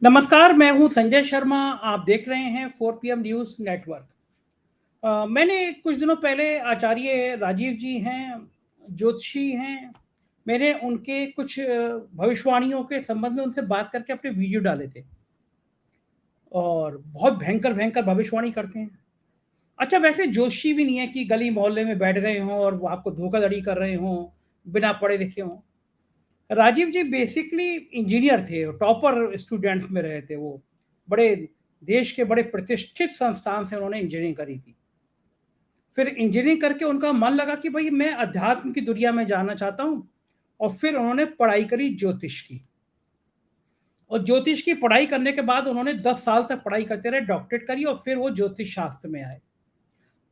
नमस्कार, मैं हूं संजय शर्मा। आप देख रहे हैं 4 PM न्यूज़ नेटवर्क। मैंने कुछ दिनों पहले आचार्य राजीव जी हैं, ज्योतिषी हैं, मैंने उनके कुछ भविष्यवाणियों के संबंध में उनसे बात करके अपने वीडियो डाले थे और बहुत भयंकर-भयंकर भविष्यवाणी करते हैं। अच्छा, वैसे ज्योतिषी भी नहीं है कि गली मोहल्ले में बैठ गए हों और वो आपको धोखाधड़ी कर रहे हों, बिना पढ़े लिखे हों। राजीव जी बेसिकली इंजीनियर थे, टॉपर स्टूडेंट्स में रहे थे वो। बड़े देश के बड़े प्रतिष्ठित संस्थान से उन्होंने इंजीनियरिंग करी थी। फिर इंजीनियरिंग करके उनका मन लगा कि भई मैं अध्यात्म की दुनिया में जाना चाहता हूँ और फिर उन्होंने पढ़ाई करी ज्योतिष की। और ज्योतिष की पढ़ाई करने के बाद उन्होंने 10 साल तक पढ़ाई करते रहे, डॉक्टरेट करी और फिर वो ज्योतिष शास्त्र में आए।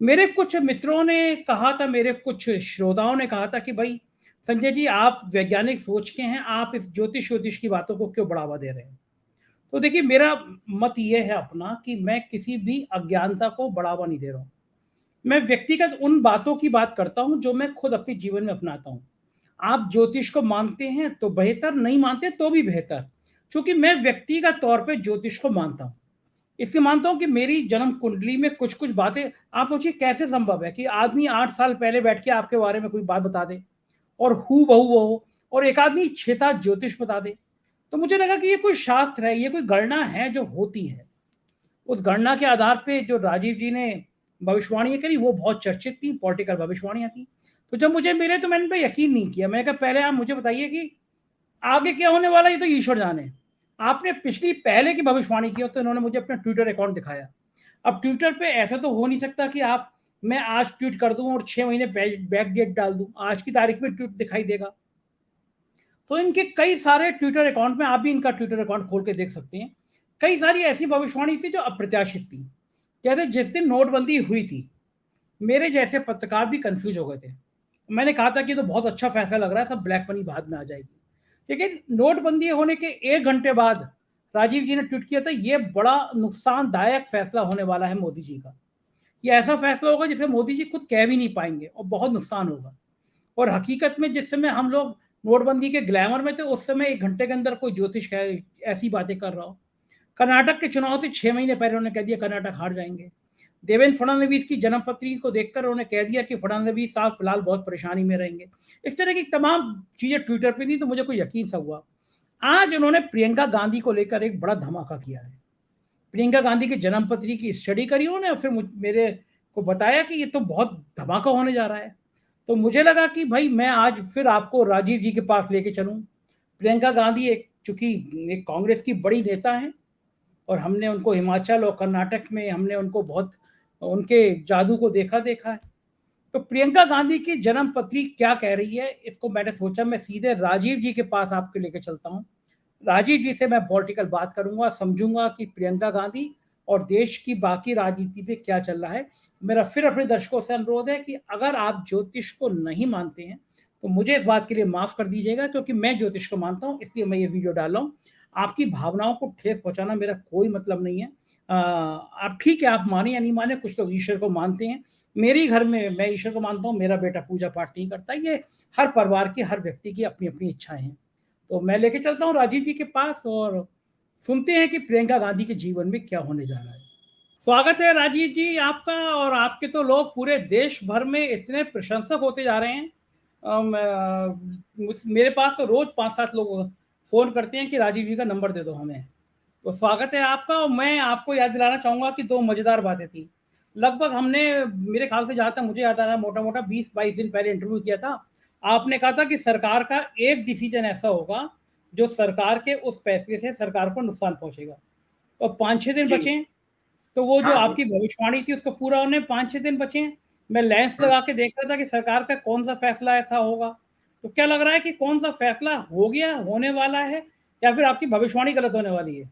मेरे कुछ मित्रों ने कहा था, मेरे कुछ श्रोताओं ने कहा था कि भई संजय जी, आप वैज्ञानिक सोच के हैं, आप इस ज्योतिष-व्योतिष की बातों को क्यों बढ़ावा दे रहे हैं? तो देखिए, मेरा मत ये है अपना कि मैं किसी भी अज्ञानता को बढ़ावा नहीं दे रहा हूँ। मैं व्यक्तिगत उन बातों की बात करता हूँ जो मैं खुद अपने जीवन में अपनाता हूँ। आप ज्योतिष को मानते हैं तो बेहतर, नहीं मानते तो भी बेहतर। चूँकि मैं व्यक्तिगत तौर पे ज्योतिष को मानता हूँ। इसलिए मानता हूँ कि मेरी जन्म कुंडली में कुछ-कुछ बातें, आप सोचिए कैसे संभव है कि आदमी 8 साल पहले बैठ के आपके बारे में कोई बात बता दे और हूबहू वो हो, और एक आदमी 6-7 ज्योतिष बता दे। तो मुझे लगा कि ये कोई शास्त्र है, ये कोई गणना है जो होती है। उस गणना के आधार पे जो राजीव जी ने भविष्यवाणियाँ करी वो बहुत चर्चित थी, पॉलिटिकल भविष्यवाणियाँ थी। तो जब मुझे मिले तो मैंने उन पे यकीन नहीं किया। मैंने कहा पहले आप मुझे बताइए कि आगे क्या होने वाला है, ये तो ईश्वर जाने। आपने पिछली पहले की भविष्यवाणी की हो, तो इन्होंने मुझे अपना ट्विटर अकाउंट दिखाया। अब ट्विटर पे ऐसा तो हो नहीं सकता कि आप, मैं आज ट्वीट कर दूँ और 6 महीने बैक डेट डाल दूँ। आज की तारीख में ट्वीट दिखाई देगा। तो इनके कई सारे ट्विटर अकाउंट में, आप भी इनका ट्विटर अकाउंट खोल के देख सकते हैं। कई सारी ऐसी भविष्यवाणी थी जो अप्रत्याशित थी। कहते जिस दिन नोटबंदी हुई थी, मेरे जैसे पत्रकार भी कंफ्यूज हो गए थे। मैंने कहा था कि ये तो बहुत अच्छा फैसला लग रहा है, सब ब्लैक मनी बाद में आ जाएगी। लेकिन नोटबंदी होने के 1 घंटे बाद राजीव जी ने ट्वीट किया था, ये बड़ा नुकसानदायक फैसला होने वाला है मोदी जी का। ये ऐसा फैसला होगा जिसे मोदी जी खुद कह भी नहीं पाएंगे और बहुत नुकसान होगा। और हकीकत में जिस समय हम लोग नोटबंदी के ग्लैमर में थे, उस समय 1 घंटे के अंदर कोई ज्योतिष ऐसी बातें कर रहा हो। कर्नाटक के चुनाव से 6 महीने पहले उन्होंने कह दिया कर्नाटक हार जाएँगे। देवेंद्र फडणवीस की जन्मपत्री को देखकर उन्होंने कह दिया कि फडणवीस साहब फिलहाल बहुत परेशानी में रहेंगे। इस तरह की तमाम चीज़ें ट्विटर पे थी, तो मुझे कोई यकीन सा हुआ। आज उन्होंने प्रियंका गांधी को लेकर एक बड़ा धमाका किया है। प्रियंका गांधी की जन्मपत्री की स्टडी करी उन्होंने और फिर मेरे को बताया कि ये तो बहुत धमाका होने जा रहा है। तो मुझे लगा कि भाई मैं आज फिर आपको राजीव जी के पास लेके चलूँ। प्रियंका गांधी एक, चूँकि एक कांग्रेस की बड़ी नेता हैं और हमने उनको हिमाचल और कर्नाटक में हमने उनको बहुत उनके जादू को देखा है। तो प्रियंका गांधी की जन्म पत्री क्या कह रही है, इसको मैंने सोचा मैं सीधे राजीव जी के पास आपके लेके चलता हूँ। राजीव जी से मैं पॉलिटिकल बात करूँगा, समझूँगा कि प्रियंका गांधी और देश की बाकी राजनीति पे क्या चल रहा है। मेरा फिर अपने दर्शकों से अनुरोध है कि अगर आप ज्योतिष को नहीं मानते हैं, तो मुझे इस बात के लिए माफ़ कर दीजिएगा, क्योंकि मैं ज्योतिष को मानता हूँ, इसलिए मैं ये वीडियो डाल रहा हूँ। आपकी भावनाओं को ठेस पहुँचाना मेरा कोई मतलब नहीं है। आप ठीक है, आप माने या नहीं माने, कुछ लोग ईश्वर को मानते हैं। मेरे घर में मैं ईश्वर को मानता हूँ, मेरा बेटा पूजा-पाठ नहीं करता। ये हर परिवार की, हर व्यक्ति की अपनी-अपनी इच्छाएँ हैं। तो मैं लेके चलता हूँ राजीव जी के पास और सुनते हैं कि प्रियंका गांधी के जीवन में क्या होने जा रहा है। स्वागत है राजीव जी आपका। और आपके तो लोग पूरे देश भर में इतने प्रशंसक होते जा रहे हैं। मेरे पास तो रोज 5-7 लोग फोन करते हैं कि राजीव जी का नंबर दे दो हमें। तो स्वागत है आपका। और मैं आपको याद दिलाना चाहूंगा कि 2 मजेदार बातें थी। लगभग हमने, मेरे ख्याल से जहां तक मुझे याद आ रहा है, मोटा मोटा 20-22 दिन पहले इंटरव्यू किया था। आपने कहा था कि सरकार का एक डिसीजन ऐसा होगा जो सरकार के उस फैसले से सरकार को नुकसान पहुंचेगा। तो 5-6 दिन जी, बचे। तो वो जो हाँ, आपकी बिल्कुल। भविष्यवाणी थी उसको पूरा होने 5-6 दिन बचे हैं। मैं लेंस हुँ। लगा के देख रहा था कि सरकार का कौन-सा फैसला ऐसा होगा। तो क्या लग रहा है कि कौन-सा फैसला हो गया, होने वाला है, या फिर आपकी भविष्यवाणी गलत होने वाली है?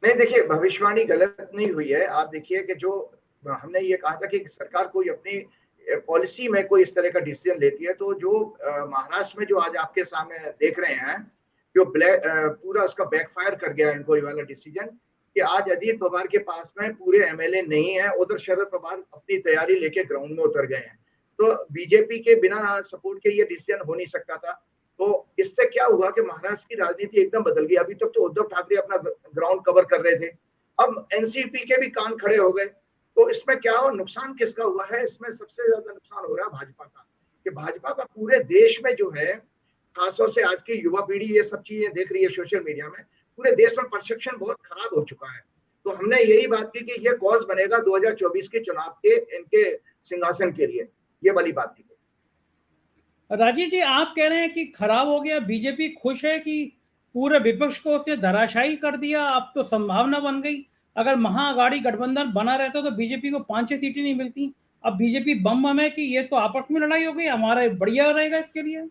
नहीं, देखिए, भविष्यवाणी गलत नहीं हुई है। आप देखिए कि जो हमने ये कहा था कि सरकार कोई अपनी पॉलिसी में कोई इस तरह का डिसीज़न लेती है, तो जो महाराष्ट्र में जो आज आपके सामने देख रहे हैं, जो पूरा उसका बैकफ़ायर कर गया इनको ये वाला डिसीज़न, कि आज अजीत पवार के पास में पूरे एमएलए नहीं हैं, उधर शरद पवार अपनी तैयारी लेके ग्राउंड में उतर गए हैं। तो बीजेपी के बिना सपोर्ट के ये डिसीज़न हो नहीं सकता था। तो इससे क्या हुआ कि महाराष्ट्र की राजनीति एकदम बदल गई। अभी तक तो उद्धव ठाकरे अपना ग्राउंड कवर कर रहे थे, अब एनसीपी के भी कान खड़े हो गए। तो इसमें क्या हो, नुकसान किसका हुआ है? इसमें सबसे ज्यादा नुकसान हो रहा है भाजपा का, कि भाजपा का पूरे देश में जो है, खासतौर से आज की युवा पीढ़ी ये सब चीजें देख रही है सोशल मीडिया में, पूरे देश में परसेप्शन बहुत खराब हो चुका है। तो हमने यही बात की कि ये कॉज बनेगा 2024 के चुनाव के इनके सिंहासन के लिए, ये वाली बात थी। राजीव जी, आप कह रहे हैं कि खराब हो गया, बीजेपी खुश है कि पूरे विपक्ष को उसने धराशायी कर दिया, अब तो संभावना बन गई। अगर महाअघाड़ी गठबंधन बना रहता तो बीजेपी को 5-6 सीटें नहीं मिलती। अब बीजेपी बम है कि ये तो आपस में लड़ाई हो गई, हमारा बढ़िया रहेगा इसके लिए।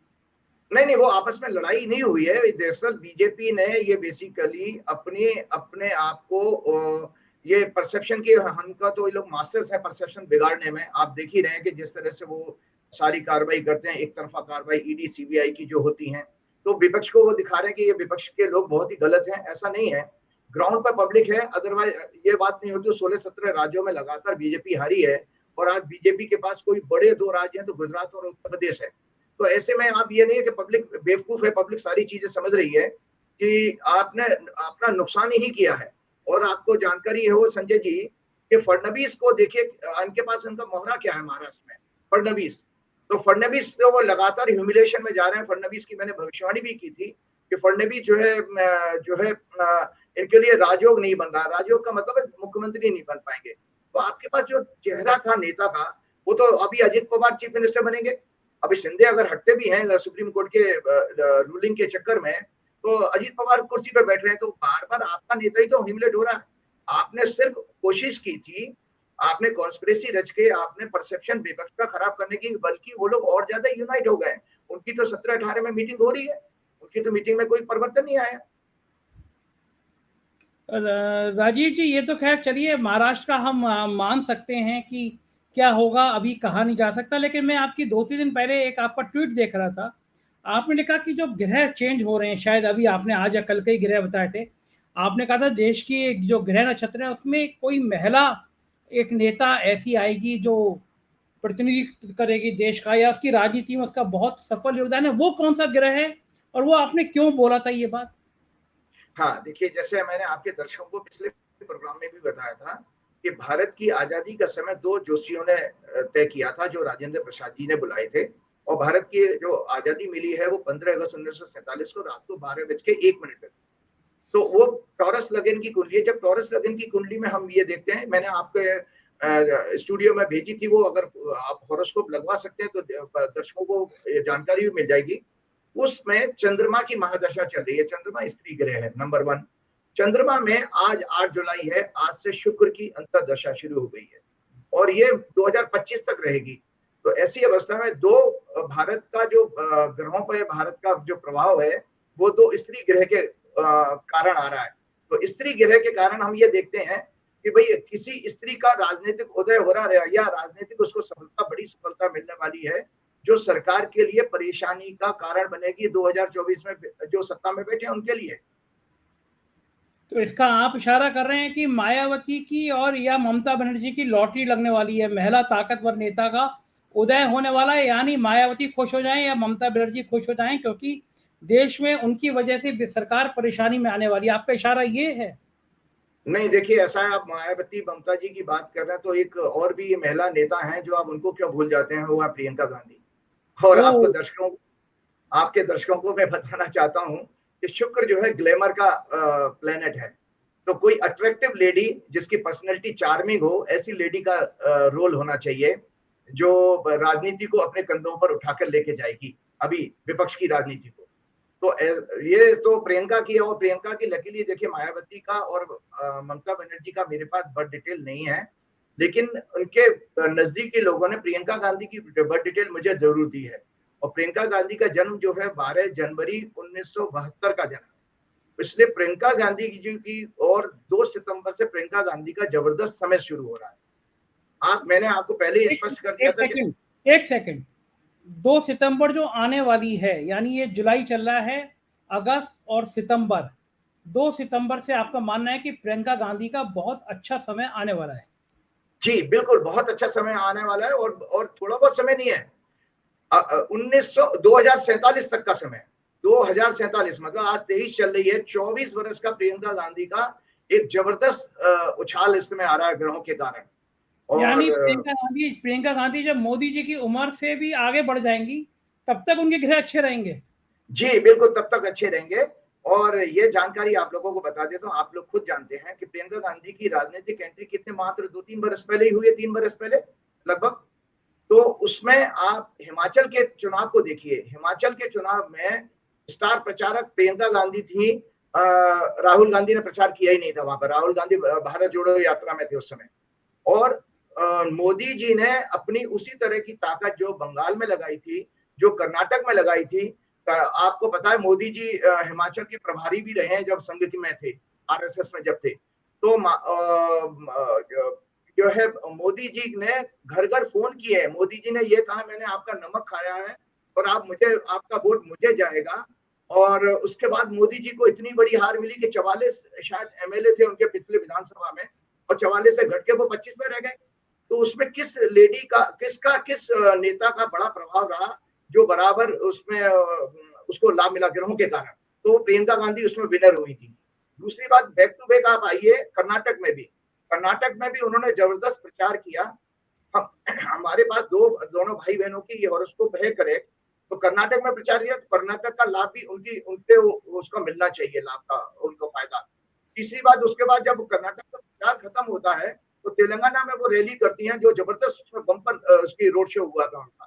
नहीं, वो आपस में लड़ाई नहीं हुई है। दरअसल बीजेपी ने ये बेसिकली अपने अपने आप को ये परसेप्शन के का तो ये लोग मास्टर्स हैं परसेप्शन बिगाड़ने में। आप देख ही रहे हैं कि जिस तरह से वो सारी कार्रवाई करते हैं, एक तरफा कार्रवाई ईडी सीबीआई की जो होती हैं, तो विपक्ष को वो दिखा रहे हैं कि ये विपक्ष के लोग बहुत ही गलत हैं। ऐसा नहीं है, ग्राउंड पर पब्लिक है। अदरवाइज ये बात नहीं होती। 16-17 राज्यों में लगातार बीजेपी हारी है, और आज बीजेपी के पास कोई बड़े 2 राज्य हैं तो गुजरात और उत्तर प्रदेश है। तो ऐसे में आप ये नहीं है कि पब्लिक बेवकूफ है, पब्लिक सारी चीजें समझ रही है कि आपने अपना नुकसान ही किया है। और आपको जानकारी है वो संजय जी कि फडणवीस को देखिए, इनके पास उनका मोहरा क्या है महाराष्ट्र में, फडणवीस। तो फडणवीस तो वो लगातार ह्यूमिलेशन में जा रहे हैं। फडणवीस की मैंने भविष्यवाणी भी की थी कि फडणवीस जो है इनके लिए राजयोग नहीं बन रहा। राजयोग का मतलब है मुख्यमंत्री नहीं बन पाएंगे। तो आपके पास जो चेहरा था नेता का, वो तो अभी अजित पवार चीफ मिनिस्टर बनेंगे। अभी शिंदे अगर हटते भी हैं सुप्रीम कोर्ट के रूलिंग के चक्कर में, तो अजित पवार कुर्सी पर बैठ रहे हैं। तो बार बार आपका नेता ही तो ह्यूमिलेट हो रहा है। आपने सिर्फ कोशिश की थी, आपने कॉन्स्पिरेसी रच के आपने परसेप्शन विपक्ष का खराब करने की, बल्कि वो लोग और ज्यादा यूनाइट हो गए। उनकी तो 17-18 में मीटिंग हो रही है, उनकी तो मीटिंग में कोई परिवर्तन नहीं आया। राजीव जी, ये तो खैर चलिए, महाराष्ट्र का हम मान सकते हैं कि क्या होगा अभी कहा नहीं जा सकता। लेकिन मैं आपकी 2-3 दिन पहले एक आपका ट्वीट देख रहा था। आपने लिखा कि जो ग्रह चेंज हो रहे हैं, शायद अभी आपने आज या कल के ही ग्रह बताए थे। आपने कहा था देश की जो ग्रह नक्षत्र है उसमें कोई महिला एक नेता ऐसी आएगी जो प्रतिनिधित्व करेगी देश का, या उसकी राजनीति में उसका बहुत सफल योगदान है। वो कौन सा ग्रह है और वो आपने क्यों बोला था ये बात? हाँ, देखिए, जैसे मैंने आपके दर्शकों को पिछले प्रोग्राम में भी बताया था कि भारत की आजादी का समय 2 ज्योतिषियों ने तय किया था, जो राजेंद्र प्रसाद जी ने बुलाए थे। और भारत की जो आजादी मिली है वो 15 अगस्त 1947 को रात को 12:01 पे। तो वो टॉरस लगन की कुंडली है। जब टॉरस लगन की कुंडली में हम ये देखते हैं, मैंने आपके स्टूडियो में भेजी थी वो, अगर आप हॉरोस्कोप लगवा सकते हैं तो दर्शकों को जानकारी भी मिल जाएगी। उसमें चंद्रमा की महादशा चल रही है। चंद्रमा स्त्री ग्रह है, नंबर 1। चंद्रमा में आज 8 जुलाई है, आज से शुक्र की अंतर्दशा शुरू हो गई है और ये 2025 तक रहेगी। तो ऐसी अवस्था में भारत का जो ग्रहों पर भारत का जो प्रभाव है वो 2 स्त्री ग्रह के कारण आ रहा है। तो स्त्री ग्रह के कारण हम ये देखते हैं कि भाई किसी स्त्री का राजनीतिक उदय हो रहा है, या राजनीतिक उसको सफलता, बड़ी सफलता मिलने वाली है, जो सरकार के लिए परेशानी का कारण बनेगी 2024 में जो सत्ता में बैठे उनके लिए। तो इसका आप इशारा कर रहे हैं कि मायावती की और या ममता बनर्जी की लॉटरी लगने वाली है, महिला ताकतवर नेता का उदय होने वाला है। यानी मायावती खुश हो जाएं या ममता बनर्जी खुश हो जाएं, क्योंकि देश में उनकी वजह से सरकार परेशानी में आने वाली है। आपका इशारा ये है? नहीं, देखिए, ऐसा है, आप मायावती ममता जी की बात कर रहे हैं तो एक और भी महिला नेता हैं जो आप उनको क्यों भूल जाते हैं, वो है प्रियंका गांधी। और आपके दर्शकों को मैं बताना चाहता हूं कि शुक्र जो है ग्लैमर का प्लेनेट है। तो कोई अट्रैक्टिव लेडी जिसकी पर्सनैलिटी चार्मिंग हो, ऐसी लेडी का रोल होना चाहिए जो राजनीति को अपने कंधों पर उठाकर लेके जाएगी, अभी विपक्ष की राजनीति को। तो ये तो प्रियंका की है, और प्रियंका की लकीली देखिए, मायावती का और ममता बनर्जी का मेरे पास बर्थ डिटेल नहीं है, लेकिन उनके नजदीकी लोगों ने प्रियंका गांधी की बर्थ डिटेल मुझे जरूर दी है। और प्रियंका गांधी का जन्म जो है 12 जनवरी 1972 का जन्म, इसलिए प्रियंका गांधी जी की, और 2 सितंबर से प्रियंका गांधी का जबरदस्त समय शुरू हो रहा है। मैंने आपको पहले ही स्पष्ट कर दिया था कि एक सेकंड, 2 सितंबर जो आने वाली है, यानी ये जुलाई चल रहा है, अगस्त और सितंबर, 2 सितंबर से आपका मानना है कि प्रियंका गांधी का बहुत अच्छा समय आने वाला है? जी बिल्कुल, बहुत अच्छा समय आने वाला है, और थोड़ा बहुत समय नहीं है, 2047 तक का समय। 2047 मतलब आज 23 चल रही है, 24 वर्ष का प्रियंका गांधी का एक जबरदस्त उछाल इस समय आ रहा है ग्रहों के कारण। यानी और प्रियंका गांधी जब मोदी जी की उम्र से भी आगे बढ़ जाएंगी, तब तक उनके ग्रह अच्छे रहेंगे। जी बिल्कुल, तब तक अच्छे रहेंगे। और ये जानकारी आप लोगों को बता देता हूँ, आप लोग खुद जानते हैं कि प्रियंका गांधी की राजनीतिक एंट्री कितने मात्र 2-3 बरस पहले ही हुई है, 3 बरस पहले लगभग। तो उसमें आप हिमाचल के चुनाव को देखिए, हिमाचल के चुनाव में स्टार प्रचारक प्रियंका गांधी थी। राहुल गांधी ने प्रचार किया ही नहीं था वहां पर, राहुल गांधी भारत जोड़ो यात्रा में थे उस समय। और मोदी जी ने अपनी उसी तरह की ताकत जो बंगाल में लगाई थी, जो कर्नाटक में लगाई थी। आपको पता है मोदी जी हिमाचल के प्रभारी भी रहे हैं जब संघ में थे, आरएसएस में जब थे। तो जो है मोदी जी ने घर घर फोन किए, मोदी जी ने ये कहा मैंने आपका नमक खाया है और आप मुझे, आपका वोट मुझे जाएगा। और उसके बाद मोदी जी को इतनी बड़ी हार मिली कि 44 शायद एमएलए थे उनके पिछले विधानसभा में, और 44 से घट के वो 25 में रह गए। तो उसमें किस लेडी का, किस नेता का बड़ा प्रभाव रहा जो बराबर उसमें उसको लाभ मिला ग्रहों के कारण। तो प्रियंका गांधी उसमें विनर हुई थी। दूसरी बात, बैक टू बैक आप आइए कर्नाटक में भी उन्होंने जबरदस्त प्रचार किया। हम हमारे पास दोनों भाई बहनों की ये हॉरोस्कोप है करेक्ट। तो कर्नाटक में प्रचार किया, तो कर्नाटक का लाभ भी उनके उसका मिलना चाहिए, लाभ का उनको फायदा। तीसरी बात, उसके बाद जब कर्नाटक का प्रचार खत्म होता है तो तेलंगाना में वो रैली करती हैं, जो जबरदस्त उसमें बम्पर उसकी रोड शो हुआ था उनका।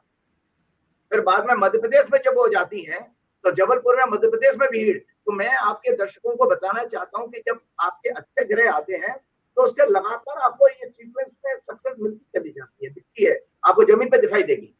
फिर बाद में मध्य प्रदेश में जब वो जाती हैं तो जबलपुर में मध्य प्रदेश में भीड़। तो मैं आपके दर्शकों को बताना चाहता हूं कि जब आपके अच्छे ग्रह आते हैं तो उसके लगातार आपको ये सीक्वेंस में सक्सेस मिलती चली जाती है, दिखती है, आपको जमीन पे दिखाई देगी।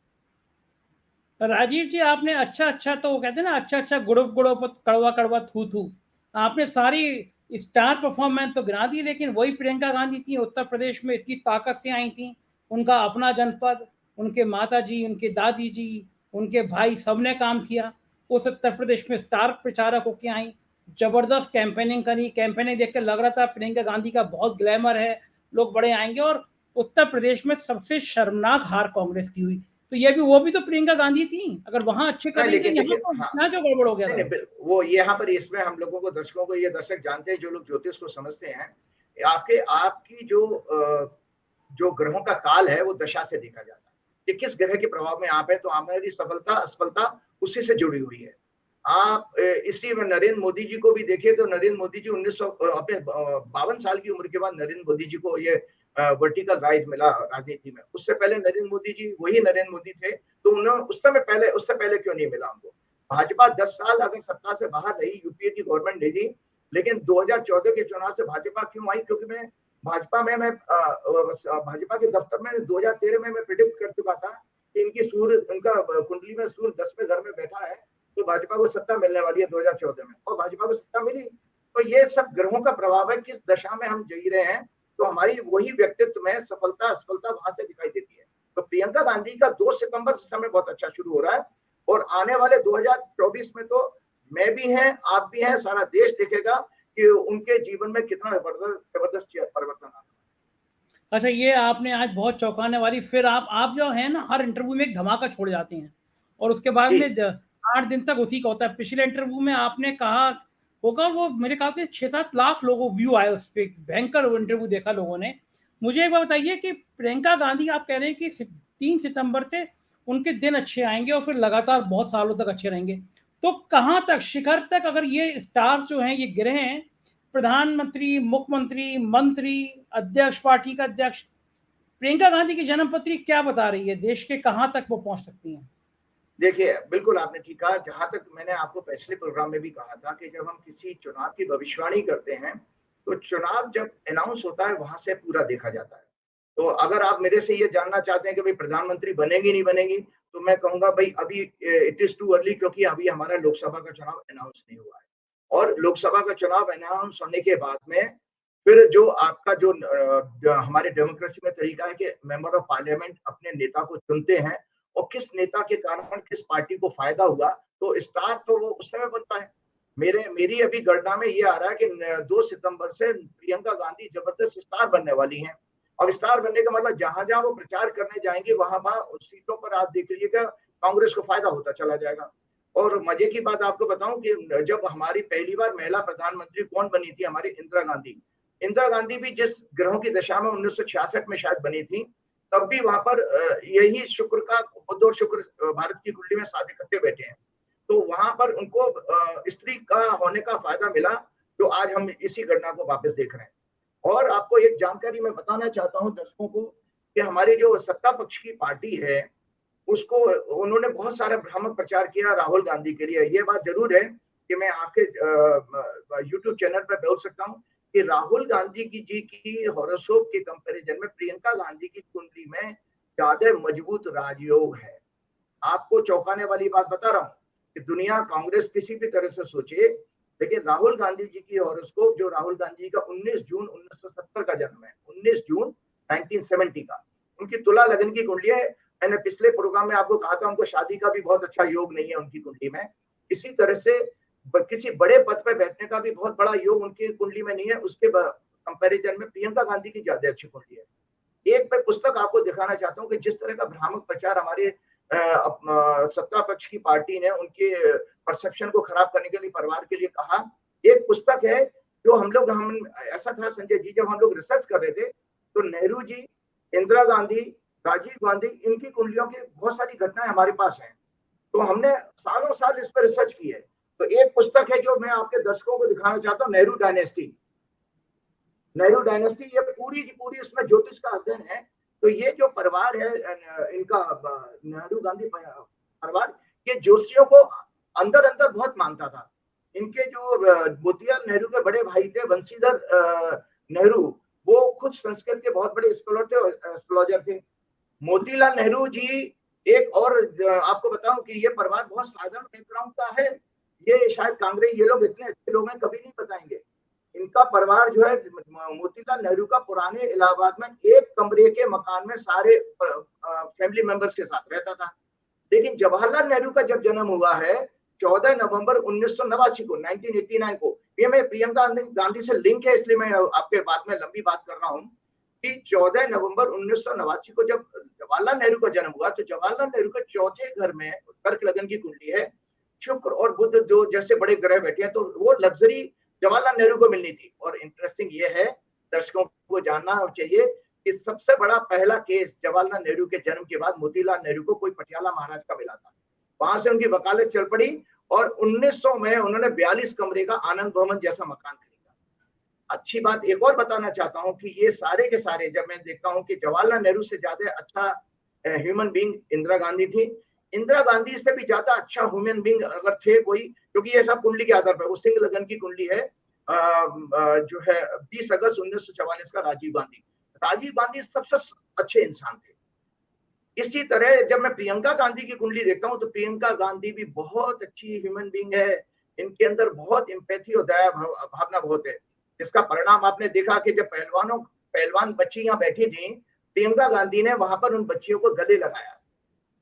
राजीव जी, आपने अच्छा तो वो कहते हैं ना, अच्छा गुड़ुप गुड़ुप कड़वा कड़वा थू थू, आपने सारी स्टार परफॉर्मेंस तो गिना दी, लेकिन वही प्रियंका गांधी थी, उत्तर प्रदेश में इतनी ताकत से आई थी। उनका अपना जनपद, उनके माता जी, उनके दादी जी, उनके भाई, सबने काम किया। उस उत्तर प्रदेश में स्टार प्रचारक होके आई, जबरदस्त कैंपेनिंग करी। कैंपेनिंग देख कर लग रहा था प्रियंका गांधी का बहुत ग्लैमर है, लोग बड़े आएंगे। और उत्तर प्रदेश में सबसे शर्मनाक हार कांग्रेस की हुई। तो ये भी, वो भी तो प्रियंका गांधी थी। अगर वहां अच्छे कर नहीं रही थी, लेकिन यहाँ देखिए, तो हाँ, यहाँ जो गड़बड़ हो गया नहीं था। नहीं, वो यहाँ पर इसमें हम लोगों को, दर्शकों को, ये दर्शक जानते हैं जो लोग ज्योतिष को समझते हैं, आपकी जो ग्रहों का काल है वो दशा से देखा जाता है कि किस ग्रह के प्रभाव में आप है, तो हमारी सफलता असफलता उसी से जुड़ी हुई है। आप इसी में नरेंद्र मोदी जी को भी देखिए, तो नरेंद्र मोदी जी 1900 अपने 52 साल की उम्र के बाद नरेंद्र मोदी जी को ये वर्टिकल राइज मिला राजनीति में। उससे पहले नरेंद्र मोदी जी वही नरेंद्र मोदी थे, तो उन्हें उससे पहले क्यों नहीं मिला उनको। भाजपा 10 साल अगर सत्ता से बाहर रही, यूपीए की गवर्नमेंट नहीं थी, लेकिन 2014 के चुनाव से भाजपा क्यों आई, क्योंकि मैं भाजपा में मैं भाजपा के दफ्तर में 2013 में मैं प्रिडिक्ट कर चुका था कि इनकी सूर्य, उनका कुंडली में सूर्य 10वें घर में बैठा है, तो भाजपा को सत्ता मिलने वाली है 2014 में, और भाजपा को सत्ता मिली। तो ये सब ग्रहों का प्रभाव है, किस दशा में हम जी रहे हैं, तो हमारी वही व्यक्तित्व में सफलता असफलता वहां से दिखाई देती है। तो प्रियंका गांधी का 2 सितंबर से समय बहुत अच्छा शुरू हो रहा है, और आने वाले 2024 में तो मैं भी हैं, आप भी हैं, सारा देश देखेगा कि उनके जीवन में कितना जबरदस्त परिवर्तन आता है। अच्छा, ये आपने आज बहुत चौंकाने वाली, फिर आप जो है ना, हर इंटरव्यू में एक धमाका छोड़ जाते हैं, और उसके बाद जी में 8 दिन तक उसी का होता है। पिछले इंटरव्यू में आपने कहा होगा, वो मेरे ख्याल से 6-7 लाख लोगों व्यू आए उस पर, भयंकर इंटरव्यू देखा लोगों ने। मुझे एक बार बताइए कि प्रियंका गांधी, आप कह रहे हैं कि 3 सितंबर से उनके दिन अच्छे आएंगे और फिर लगातार बहुत सालों तक अच्छे रहेंगे, तो कहाँ तक, शिखर तक, अगर ये स्टार्स जो हैं, ये ग्रह हैं, प्रधानमंत्री, मुख्यमंत्री, मंत्री, अध्यक्ष, पार्टी का अध्यक्ष, प्रियंका गांधी की जन्म पत्री क्या बता रही है, देश के कहां तक वो पहुंच सकती हैं? देखिए, बिल्कुल आपने ठीक कहा। जहां तक मैंने आपको पिछले प्रोग्राम में भी कहा था कि जब हम किसी चुनाव की भविष्यवाणी करते हैं, तो चुनाव जब अनाउंस होता है वहां से पूरा देखा जाता है। तो अगर आप मेरे से ये जानना चाहते हैं कि भाई प्रधानमंत्री बनेगी नहीं बनेगी, तो मैं कहूंगा भाई अभी इट इज टू अर्ली, क्योंकि अभी हमारा लोकसभा का चुनाव अनाउंस नहीं हुआ है। और लोकसभा का चुनाव अनाउंस होने के बाद में फिर जो आपका जो हमारे डेमोक्रेसी में तरीका है कि मेंबर ऑफ पार्लियामेंट अपने नेता को चुनते हैं, और किस नेता के कारण किस पार्टी को फायदा हुआ, तो स्टार तो वो उस समय बनता है। मेरी अभी गणना में ये आ रहा है कि 2 सितंबर से प्रियंका गांधी जबरदस्त स्टार बनने वाली हैं। और स्टार बनने का मतलब जहां जहां वो प्रचार करने जाएंगे, वहां वहां उस सीटों पर आप देख लीजिएगा कांग्रेस को फायदा होता चला जाएगा। और मजे की बात आपको बताऊं कि जब हमारी पहली बार महिला प्रधानमंत्री कौन बनी थी, हमारी इंदिरा गांधी। इंदिरा गांधी भी जिस ग्रहों की दशा में 1966 में शायद बनी थी, तब भी वहां पर यही शुक्र का, बुध और शुक्र भारत की कुंडली में साथ इकट्ठे बैठे हैं। तो वहां पर उनको स्त्री का होने का फायदा मिला, जो आज हम इसी घटना को वापस देख रहे हैं। और आपको एक जानकारी मैं बताना चाहता हूं दर्शकों को, कि हमारी जो सत्ता पक्ष की पार्टी है, उसको उन्होंने बहुत सारा भ्रामक प्रचार किया राहुल गांधी के लिए। ये बात जरूर है कि मैं आपके यूट्यूब चैनल पर बोल सकता हूँ कि राहुल गांधी की जी की हॉरोस्कोप के कंपैरिजन में प्रियंका गांधी की कुंडली में ज्यादा मजबूत राजयोग है। आपको चौंकाने वाली बात बता रहा हूँ कि दुनिया, कांग्रेस किसी भी तरह से सोचे, लेकिन राहुल गांधी जी की हॉरोस्कोप, जो राहुल गांधी का 19 जून 1970 का जन्म है, 19 जून 1970 का, उनकी तुला लगन की कुंडली है। मैंने पिछले प्रोग्राम में आपको कहा था उनको शादी का भी बहुत अच्छा योग नहीं है उनकी कुंडली में। इसी तरह से किसी बड़े पद पर बैठने का भी बहुत बड़ा योग उनकी कुंडली में नहीं है। उसके कंपैरिजन में प्रियंका गांधी की ज्यादा अच्छी कुंडली है। एक मैं पुस्तक आपको दिखाना चाहता हूँ कि जिस तरह का भ्रामक प्रचार हमारे सत्ता पक्ष की पार्टी ने उनके परसेप्शन को खराब करने के लिए परिवार के लिए कहा। एक पुस्तक है जो हम ऐसा था संजय जी, जब हम लोग रिसर्च कर रहे थे तो नेहरू जी, इंदिरा गांधी, राजीव गांधी, इनकी कुंडलियों की बहुत सारी घटनाएं हमारे पास हैं। तो हमने सालों साल इस पर रिसर्च की है। तो एक पुस्तक है जो मैं आपके दर्शकों को दिखाना चाहता हूँ, नेहरू डायनेस्टी। नेहरू डायनेस्टी ये पूरी की पूरी उसमें ज्योतिष का अध्ययन है। तो ये जो परिवार है इनका, नेहरू गांधी परिवार, ये ज्योतिषियों को अंदर अंदर बहुत मानता था। इनके जो मोतीलाल नेहरू के बड़े भाई थे बंशीधर नेहरू, वो खुद संस्कृत के बहुत बड़े स्कॉलर थे, एस्ट्रोलॉजर थे। मोतीलाल नेहरू जी, एक और आपको बताऊं कि ये परिवार बहुत साधारण बैकग्राउंड का है। ये शायद कांग्रेस, ये लोग इतने अच्छे लोग हैं कभी नहीं बताएंगे। इनका परिवार जो है, मोतीलाल नेहरू का पुराने इलाहाबाद में एक कमरे के मकान में सारे फैमिली मेंबर्स के साथ रहता था। लेकिन जवाहरलाल नेहरू का जब जन्म हुआ है 14 नवंबर 1989 को, 1989 को, ये मैं प्रियंका गांधी से लिंक है इसलिए मैं आपके बाद में लंबी बात कर रहा हूँ कि 14 नवंबर 1989 को जब जवाहरलाल नेहरू का जन्म हुआ, तो जवाहरलाल नेहरू के चौथे घर में कर्क लगन की कुंडली है। शुक्र और बुध जो जैसे बड़े ग्रह बैठे हैं, तो वो लग्जरी जवाहरलाल नेहरू को मिलनी थी। और इंटरेस्टिंग ये है, दर्शकों को जानना चाहिए कि सबसे बड़ा पहला केस जवाहरलाल नेहरू के जन्म के बाद मोतीलाल नेहरू को कोई पटियाला महाराज का मिला था। वहां से उनकी वकालत चल पड़ी और 1900 में उन्होंने 42 कमरे का आनंद भवन जैसा मकान खरीदा। अच्छी बात एक और बताना चाहता हूँ कि ये सारे के सारे, जब मैं देखता हूँ कि जवाहरलाल नेहरू से ज्यादा अच्छा ह्यूमन बींग इंदिरा गांधी थी, इंदिरा गांधी से भी ज्यादा अच्छा ह्यूमन बींग अगर थे कोई, क्योंकि ये सब कुंडली के आधार पर, वो सिंह लगन की कुंडली है, जो है 20 अगस्त 1944 का राजीव गांधी। राजीव गांधी सबसे अच्छे इंसान थे। इसी तरह जब मैं प्रियंका गांधी की कुंडली देखता हूँ तो प्रियंका गांधी भी बहुत अच्छी ह्यूमन बींग है। इनके अंदर बहुत एम्पैथी और दया भावना बहुत है। इसका परिणाम आपने देखा कि जब पहलवान बच्ची यहाँ बैठी थी, प्रियंका गांधी ने वहां पर उन बच्चियों को गले लगाया।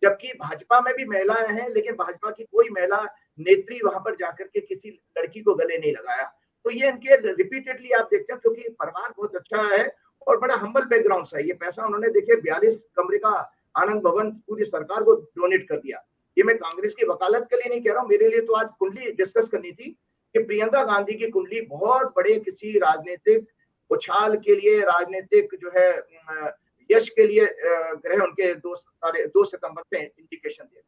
जबकि भाजपा में भी महिलाएं हैं, लेकिन भाजपा की कोई महिला नेत्री वहां पर जाकर के किसी लड़की को गले नहीं लगाया। तो ये इनके रिपीटेडली आप देखते हैं, क्योंकि परिवार बहुत अच्छा है और बड़ा हम्बल बैकग्राउंड से है। ये पैसा उन्होंने देखिए 42 कमरे का आनंद भवन पूरी सरकार को डोनेट कर दिया। ये मैं कांग्रेस की वकालत के लिए नहीं कह रहा हूँ, मेरे लिए तो आज कुंडली डिस्कस करनी थी कि प्रियंका गांधी की कुंडली बहुत बड़े किसी राजनीतिक उछाल के लिए, राजनीतिक जो है यश के लिए ग्रह उनके 2 सितंबर से इंडिकेशन दे।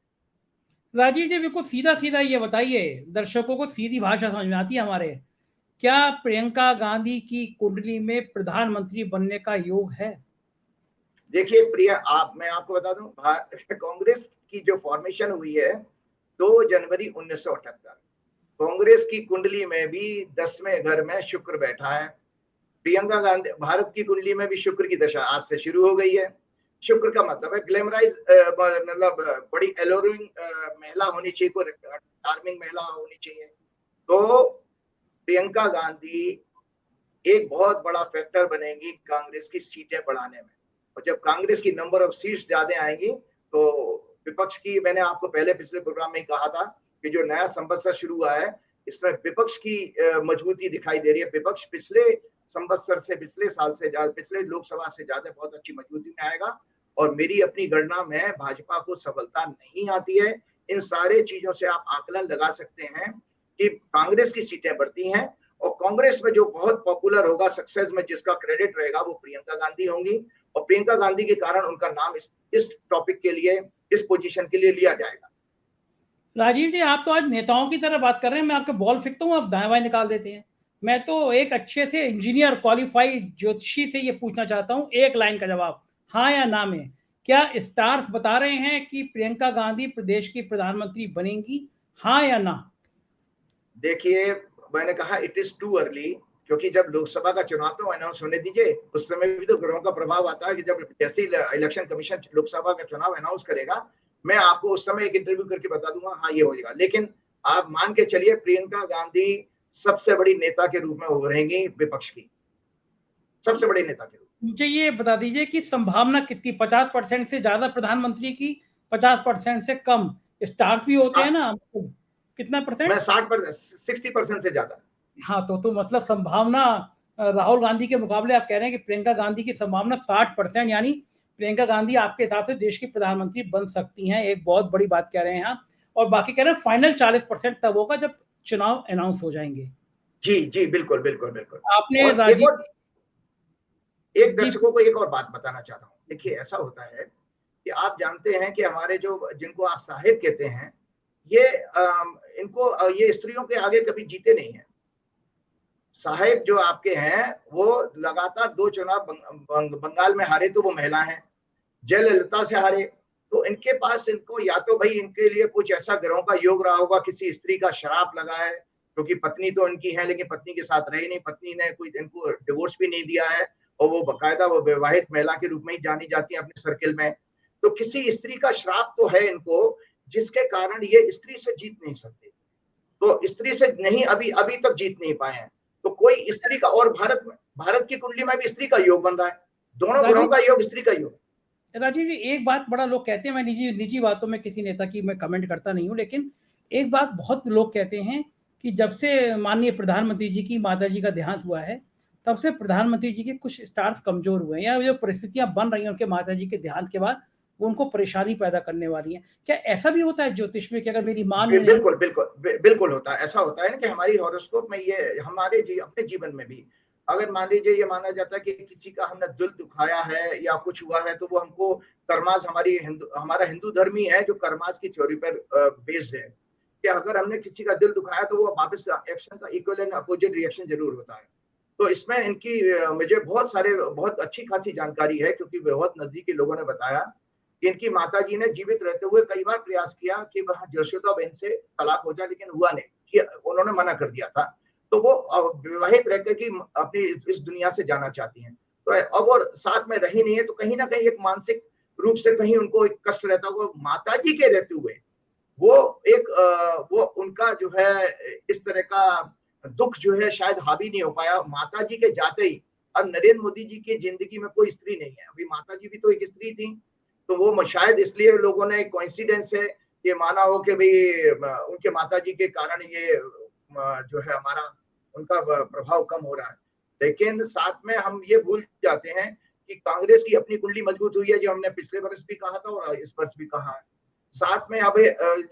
राजीव जी, बिल्कुल सीधा सीधा ये बताइए, दर्शकों को सीधी भाषा समझ में आती है हमारे, क्या प्रियंका गांधी की कुंडली में प्रधानमंत्री बनने का योग है? देखिए मैं आपको बता दूं, कांग्रेस की जो फॉर्मेशन हुई है 2 जनवरी 1978, कांग्रेस की कुंडली में भी 10वें घर में शुक्र बैठा है। प्रियंका गांधी भारत की कुंडली में भी शुक्र की दशा आज से शुरू हो गई है। शुक्र का मतलब है ग्लैमराइज, मतलब बड़ी एलोरिंग महिला होनी चाहिए, कोई चार्मिंग महिला होनी चाहिए। तो प्रियंका गांधी एक बहुत बड़ा फैक्टर बनेगी कांग्रेस की सीटें बढ़ाने में। और जब कांग्रेस की नंबर ऑफ सीट्स ज्यादा आएंगी तो विपक्ष की, मैंने आपको पहले पिछले प्रोग्राम में कहा था कि जो नया संवत्सर शुरू हुआ है इसमें विपक्ष की मजबूती दिखाई दे रही है। विपक्ष पिछले संवत्सर से, पिछले साल से ज्यादा, पिछले लोकसभा से ज्यादा बहुत अच्छी मजबूती में आएगा। और मेरी अपनी गणना में भाजपा को सफलता नहीं आती है, इन सारे चीजों से आप आकलन लगा सकते हैं कि कांग्रेस की सीटें बढ़ती हैं और कांग्रेस में जो बहुत पॉपुलर होगा, सक्सेस में जिसका क्रेडिट रहेगा, वो प्रियंका गांधी होंगी और प्रियंका गांधी के कारण उनका नाम इस टॉपिक के लिए, इस पोजीशन के लिए लिया जाएगा। राजीव जी, आप तो आज नेताओं की तरह बात कर रहे हैं, मैं आपके बॉल फेंकता हूँ, आप दाएं बाएं निकाल देते हैं। मैं तो एक अच्छे से इंजीनियर क्वालिफाइड ज्योतिषी से ये पूछना चाहता हूँ, एक लाइन का जवाब, हाँ या ना में। क्या स्टार्स बता रहे हैं कि प्रियंका गांधी प्रदेश की प्रधानमंत्री बनेंगी, हाँ या ना? देखिए, मैंने कहा इट इज टू अर्ली, क्योंकि जब लोकसभा का चुनाव तो अनाउंस होने दीजिए, उस समय भी तो ग्रहों का प्रभाव आता है कि जब जैसे ही इलेक्शन कमीशन लोकसभा का चुनाव अनाउंस करेगा, मैं आपको उस समय एक इंटरव्यू करके बता दूंगा, हाँ ये हो जाएगा। लेकिन आप मान के चलिए प्रियंका गांधी सबसे बड़ी नेता के रूप में उभरेंगी विपक्ष की, सबसे बड़े नेता के रूप में। मुझे ये बता दीजिए कि संभावना कितनी, 50% से ज्यादा प्रधानमंत्री की, 50% से कम? स्टार्स भी होते हैं ना, कितना मैं परसेंट? 60% से ज्यादा। हाँ, तो मतलब संभावना राहुल गांधी के मुकाबले आप कह रहे हैं कि प्रियंका गांधी की संभावना 60%, यानी प्रियंका गांधी आपके हिसाब से देश की प्रधानमंत्री बन सकती हैं। एक बहुत बड़ी बात कह रहे हैं आप। और बाकी कह रहे हैं फाइनल 40% तब होगा जब चुनाव अनाउंस हो जाएंगे। जी जी, बिल्कुल बिल्कुल बिल्कुल। आपने और राजीव एक जी दर्शकों को एक और बात बताना चाह रहा हूँ। देखिए, ऐसा होता है कि आप जानते हैं कि हमारे जो जिनको आप साहिब कहते हैं, ये इनको ये स्त्रियों के आगे कभी जीते नहीं है। साहिब जो आपके हैं वो लगातार 2 चुनाव बंगाल में हारे तो वो महिला हैं, जयललिता से हारे, तो इनके पास इनको या तो भाई इनके लिए कुछ ऐसा ग्रहों का योग रहा होगा, किसी स्त्री का श्राप लगा है, क्योंकि पत्नी तो इनकी है लेकिन पत्नी के साथ रही नहीं, पत्नी ने कोई इनको डिवोर्स भी नहीं दिया है और वो बकायदा वो विवाहित महिला के रूप में ही जानी जाती है अपने सर्किल में। तो किसी स्त्री का श्राप तो है इनको, जिसके कारण ये स्त्री से जीत नहीं सकते। तो स्त्री से नहीं, अभी अभी तक जीत नहीं पाए हैं। तो कोई स्त्री का, और भारत की कुंडली में भी स्त्री का योग बन रहा है, दोनों ग्रहों राजीव का योग, स्त्री का योग। राजीव जी, एक बात बड़ा लोग कहते हैं, मैं निजी निजी बातों में किसी नेता की मैं कमेंट करता नहीं हूं, लेकिन एक बात बहुत लोग कहते हैं कि जब से माननीय प्रधानमंत्री जी की माता जी का देहांत हुआ है, तब से प्रधानमंत्री जी के कुछ स्टार्स कमजोर हुए हैं, या जो परिस्थितियां बन रही हैं उनके माता जी के देहांत के बाद, वो उनको परेशानी पैदा करने वाली हैं। क्या ऐसा भी होता है ज्योतिष में कि अगर मेरी माँ ने बिल्कुल बिल्कुल बिल्कुल होता है, ऐसा होता है ना कि हमारी हॉरोस्कोप में ये हमारे अपने जीवन में भी अगर मान लीजिए ये माना जाता है कि किसी का हमने दिल दुखाया है या कुछ हुआ है, तो वो हमको कर्मास, हमारा हिंदू धर्म ही है जो कर्मास की थ्योरी पर बेस्ड है कि अगर हमने किसी का दिल दुखाया तो वो वापस एक्शन का इक्वल एंड अपोजिट रिएक्शन जरूर होता है। तो इसमें इनकी मुझे बहुत अच्छी खासी जानकारी है, क्योंकि बहुत नजदीकी लोगों ने बताया कि इनकी माताजी ने जीवित रहते हुए कई बार प्रयास किया कि वह जशोदा बहन से तलाक हो जाए, लेकिन हुआ नहीं, उन्होंने मना कर दिया था। तो वो विवाहित रहकर की अपनी इस दुनिया से जाना चाहती हैं। तो अब और साथ में रही नहीं है, तो कहीं ना कहीं एक मानसिक रूप से कहीं उनको एक कष्ट रहता है। वो माताजी के रहते हुए वो वो उनका जो है इस तरह का दुख जो है शायद हावी नहीं हो पाया माताजी के जाते ही। अब नरेंद्र मोदी जी की जिंदगी में कोई स्त्री नहीं है, अभी माताजी भी तो एक स्त्री थी, तो वो शायद इसलिए लोगों ने कोइंसिडेंस है ये माना हो कि भाई उनके माताजी के कारण ये जो है हमारा उनका प्रभाव कम हो रहा है। लेकिन साथ में हम ये भूल जाते हैं कि कांग्रेस की अपनी कुंडली मजबूत हुई है, जो हमने पिछले वर्ष भी कहा था और इस वर्ष भी कहा है। साथ में अब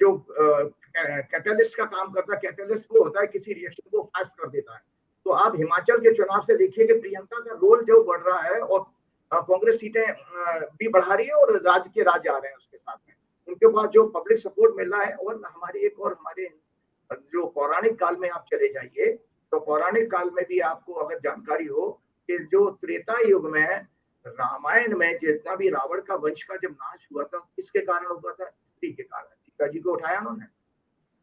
जो कैटलिस्ट का काम करता है, कैटलिस्ट वो होता है किसी रिएक्शन को फास्ट कर देता है। तो आप हिमाचल के चुनाव से देखिए कि प्रियंका का रोल जो बढ़ रहा है और कांग्रेस सीटें भी बढ़ा रही है और राज्य के राज्य आ रहे हैं उसके साथ में, उनके पास जो पब्लिक सपोर्ट मिल रहा है। और हमारे जो पौराणिक काल में आप चले जाइए, तो पौराणिक काल में भी आपको अगर जानकारी हो कि जो त्रेता युग में रामायण में जितना भी रावण का वंश का जब नाश हुआ था, किसके कारण हुआ था? स्त्री के कारण। सीता जी को उठाया उन्होंने।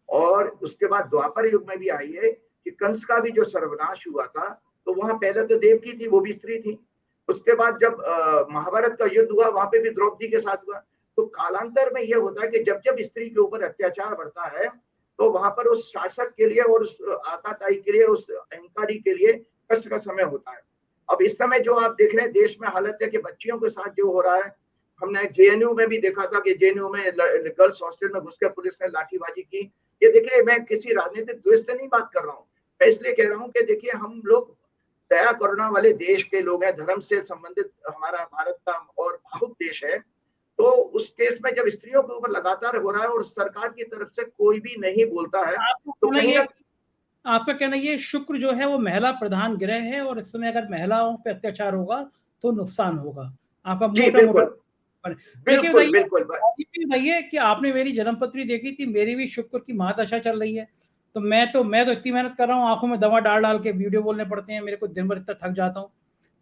और उसके बाद द्वापर युग में भी आई है कि कंस का भी जो सर्वनाश हुआ था, तो वहां पहले तो देवकी थी, वो भी स्त्री थी। उसके बाद जब महाभारत का युद्ध हुआ, वहां पे भी द्रौपदी के साथ हुआ। तो कालांतर में यह होता है कि जब जब स्त्री के ऊपर अत्याचार बढ़ता है, तो वहां पर उस शासक के लिए और उस आताताई के लिए, उस अहंकारी के लिए कष्ट का समय होता है। अब इस समय जो आप देख रहे हैं देश में हालत है कि बच्चियों के साथ जो हो रहा है, हमने जेएनयू में भी देखा था कि जेएनयू में गर्ल्स हॉस्टल में घुसकर पुलिस ने लाठीबाजी की। ये देखिए, मैं किसी राजनीतिक द्वेष से नहीं बात कर रहा हूँ, मैं इसलिए कह रहा हूँ कि देखिए हम लोग दया करुणा वाले देश के लोग हैं, धर्म से संबंधित हमारा भारत का और भावुक देश है। तो उस केस में जब स्त्रियों के ऊपर लगातार हो रहा है और सरकार की तरफ से कोई भी नहीं बोलता है, आपको तो कहना कहीं ये न आपका कहना ये शुक्र जो है वो महिला प्रधान ग्रह है और इस समय अगर महिलाओं पे अत्याचार होगा तो नुकसान होगा। आपका जी, मोटा-मोटा बिल्कुल। पर लेकिन बिल्कुल, बताइए बिल्कुल। ब आप ये बताइए कि आपने मेरी जन्मपत्री देखी थी, मेरी भी शुक्र की महादशा चल रही है। तो मैं तो इतनी मेहनत कर रहा हूँ, आँखों में दवा डाल-डाल के वीडियो बोलने पड़ते हैं, मेरे को दिन भर इतना थक जाता हूँ।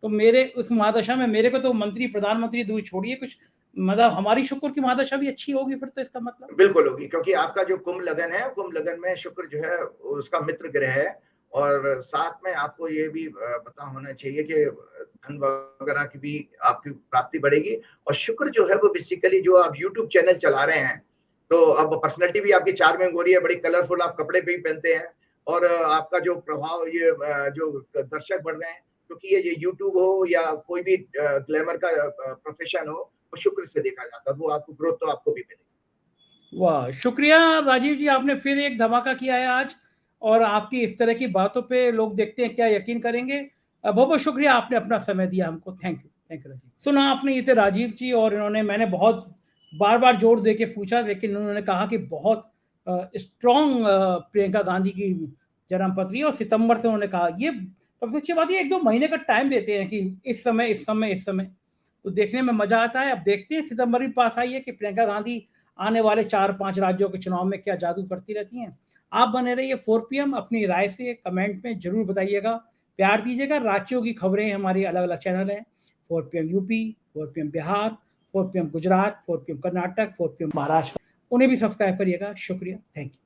तो मेरे उस महादशा में मेरे को तो मंत्री, प्रधानमंत्री दूर छोड़िए कुछ मतलब हमारी शुक्र की महादशा भी अच्छी होगी फिर तो इसका मतलब। बिल्कुल होगी, क्योंकि आपका जो कुंभ लगन है, कुंभ लगन में शुक्र जो है उसका मित्र ग्रह है और साथ में आपको ये भी पता होना चाहिए कि धन वगैरह की भी आपकी प्राप्ति बढ़ेगी और शुक्र जो है वो बेसिकली जो आप यूट्यूब चैनल चला रहे हैं, तो अब पर्सनैलिटी भी आपकी चार्मिंग हो रही है, बड़ी कलरफुल आप कपड़े भी पहनते हैं और आपका जो प्रभाव ये जो दर्शक बढ़ रहे हैं, क्योंकि ये यूट्यूब हो या कोई भी ग्लैमर का प्रोफेशन हो, वो शुक्र से देखा जाता है, वो आपको ग्रोथ तो आपको भी मिलेगी। वाह! शुक्रिया राजीव जी, आपने फिर एक धमाका किया है आज और आपकी इस तरह की बातों पे लोग देखते हैं क्या यकीन करेंगे। बहुत-बहुत शुक्रिया आपने अपना समय दिया हमको। Thank you Rajiv. सुना आपने ये थे राजीव जी और मैंने बहुत बार-बार जोर दे के पूछा लेकिन उन्होंने कहा कि बहुत स्ट्रॉन्ग प्रियंका गांधी की जन्मपत्री और सितंबर से उन्होंने कहा ये सबसे अच्छी बात ये 1-2 महीने का टाइम देते हैं कि इस समय। तो देखने में मज़ा आता है। अब देखते हैं सितंबर भी पास आई है कि प्रियंका गांधी आने वाले 4-5 राज्यों के चुनाव में क्या जादू करती रहती हैं। आप बने रहिए 4 पीएम अपनी राय से कमेंट में ज़रूर बताइएगा। प्यार दीजिएगा। राज्यों की खबरें हमारी अलग-अलग चैनल हैं। 4 PM UP, 4 PM Bihar, 4 PM Gujarat, 4 PM Karnataka, 4 PM Maharashtra. उन्हें भी सब्सक्राइब करिएगा। शुक्रिया। Thank you.